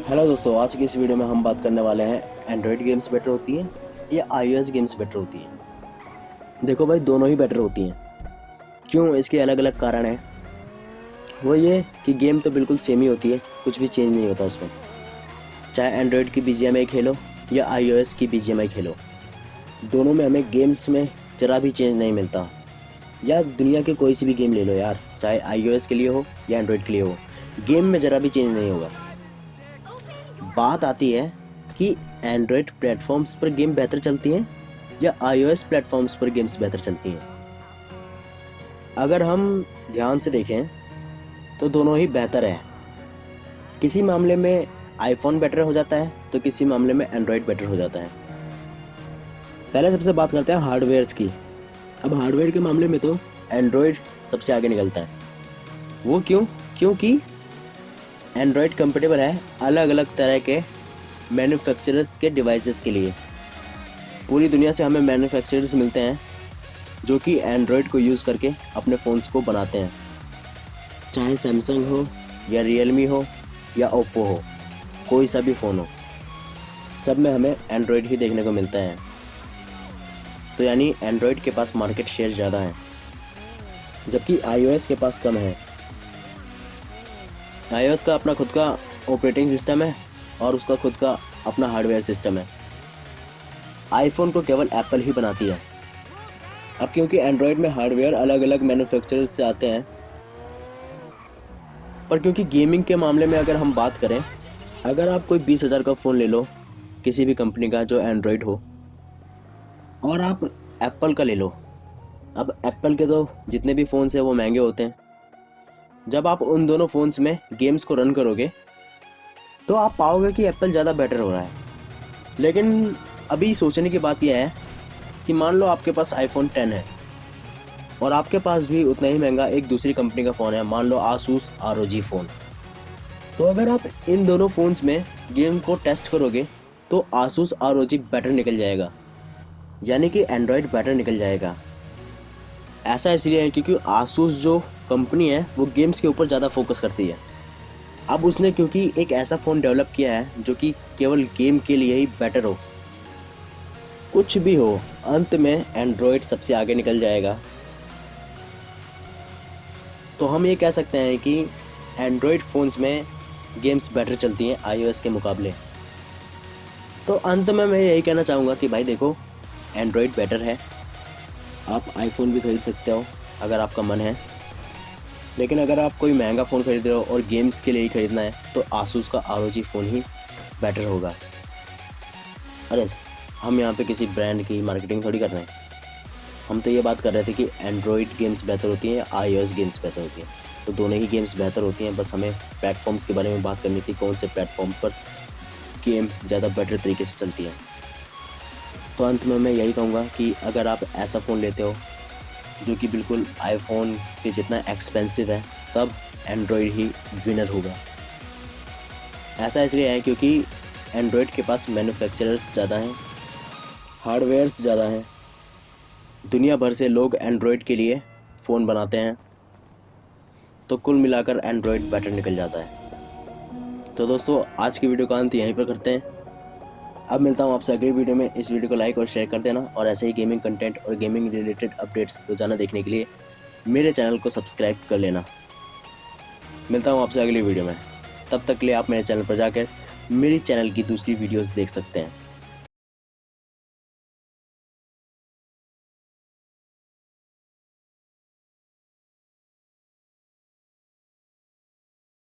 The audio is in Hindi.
हेलो दोस्तों, आज की इस वीडियो में हम बात करने वाले हैं एंड्रॉयड गेम्स बेटर होती हैं या आईओएस गेम्स बेटर होती हैं। देखो भाई, दोनों ही बेटर होती हैं। क्यों? इसके अलग अलग कारण हैं। वो ये कि गेम तो बिल्कुल सेम ही होती है, कुछ भी चेंज नहीं होता उसमें। चाहे एंड्रॉयड की बीजीएमआई खेलो या आईओएस की बीजीएमआई खेलो, दोनों में हमें गेम्स में ज़रा भी चेंज नहीं मिलता। या दुनिया के कोई सी भी गेम ले लो यार, चाहे आईओएस के लिए हो या एंड्रॉयड के लिए हो, गेम में ज़रा भी चेंज नहीं होगा। बात आती है कि एंड्रॉयड प्लेटफॉर्म्स पर गेम बेहतर चलती हैं या आईओएस प्लेटफॉर्म्स पर गेम्स बेहतर चलती हैं। अगर हम ध्यान से देखें तो दोनों ही बेहतर है। किसी मामले में आईफोन बेटर हो जाता है तो किसी मामले में एंड्रॉयड बेटर हो जाता है। पहले सबसे बात करते हैं हार्डवेयर्स की। अब हार्डवेयर के मामले में तो एंड्रॉयड सबसे आगे निकलता है। वो क्यों? क्योंकि एंड्रॉयड कंपेटेबल है अलग अलग तरह के मैन्युफैक्चरर्स के डिवाइसेस के लिए। पूरी दुनिया से हमें मैन्युफैक्चरर्स मिलते हैं जो कि एंड्रॉयड को यूज़ करके अपने फ़ोन्स को बनाते हैं। चाहे सैमसंग हो या रियलमी हो या ओप्पो हो, कोई सा भी फ़ोन हो, सब में हमें एंड्रॉयड ही देखने को मिलता है। तो यानी एंड्रॉयड के पास मार्केट शेयर ज़्यादा है, जबकि आईओएस के पास कम है। आईओएस का अपना खुद का ऑपरेटिंग सिस्टम है और उसका खुद का अपना हार्डवेयर सिस्टम है। आईफोन को केवल एप्पल ही बनाती है। अब क्योंकि एंड्रॉयड में हार्डवेयर अलग अलग मैन्युफैक्चरर्स से आते हैं, पर क्योंकि गेमिंग के मामले में अगर हम बात करें, अगर आप कोई 20,000 का फ़ोन ले लो किसी भी कंपनी का जो एंड्रॉयड हो, और आप एप्पल का ले लो। अब एप्पल के तो जितने भी फ़ोन्स हैं वो महंगे होते हैं। जब आप उन दोनों फ़ोन्स में गेम्स को रन करोगे तो आप पाओगे कि एप्पल ज़्यादा बेटर हो रहा है। लेकिन अभी सोचने की बात यह है कि मान लो आपके पास आईफोन 10 है और आपके पास भी उतना ही महंगा एक दूसरी कंपनी का फ़ोन है, मान लो आसूस ROG फ़ोन। तो अगर आप इन दोनों फ़ोन्स में गेम को टेस्ट करोगे तो आसूस ROG बेटर निकल जाएगा, यानी कि एंड्रॉयड बेटर निकल जाएगा। ऐसा इसलिए है क्योंकि आसूस जो कंपनी है वो गेम्स के ऊपर ज़्यादा फोकस करती है। अब उसने क्योंकि एक ऐसा फ़ोन डेवलप किया है जो कि केवल गेम के लिए ही बेटर हो। कुछ भी हो, अंत में एंड्रॉयड सबसे आगे निकल जाएगा। तो हम ये कह सकते हैं कि एंड्रॉयड फ़ोन्स में गेम्स बेटर चलती हैं आईओएस के मुकाबले। तो अंत में मैं यही कहना चाहूँगा कि भाई देखो, एंड्रॉयड बेटर है। आप आईफोन भी ख़रीद सकते हो अगर आपका मन है, लेकिन अगर आप कोई महंगा फ़ोन खरीद रहे हो और गेम्स के लिए ही ख़रीदना है तो आसूस का ROG फ़ोन ही बेटर होगा। अरे, हम यहाँ पे किसी ब्रांड की मार्केटिंग थोड़ी कर रहे हैं। हम तो ये बात कर रहे थे कि एंड्रॉयड गेम्स बेहतर होती हैं या आईओएस गेम्स बेहतर होती हैं। तो दोनों ही गेम्स बेहतर होती हैं, बस हमें प्लेटफॉर्म्स के बारे में बात करनी थी, कौन से प्लेटफॉर्म पर गेम ज़्यादा बेटर तरीके से चलती है। तो अंत में मैं यही कहूँगा कि अगर आप ऐसा फ़ोन लेते हो जो कि बिल्कुल आईफोन के जितना एक्सपेंसिव है, तब एंड्रॉयड ही विनर होगा। ऐसा इसलिए है क्योंकि एंड्रॉयड के पास मैन्युफैक्चरर्स ज़्यादा हैं, हार्डवेयर्स ज़्यादा हैं। दुनिया भर से लोग एंड्रॉयड के लिए फ़ोन बनाते हैं, तो कुल मिलाकर एंड्रॉयड बेटर निकल जाता है। तो दोस्तों, आज की वीडियो का अंत यहीं पर करते हैं। अब मिलता हूँ आपसे अगली वीडियो में। इस वीडियो को लाइक और शेयर कर देना, और ऐसे ही गेमिंग कंटेंट और गेमिंग रिलेटेड अपडेट्स रोजाना देखने के लिए मेरे चैनल को सब्सक्राइब कर लेना। मिलता हूँ आपसे अगली वीडियो में। तब तक के लिए आप मेरे चैनल पर जाकर मेरी चैनल की दूसरी वीडियोस देख सकते हैं।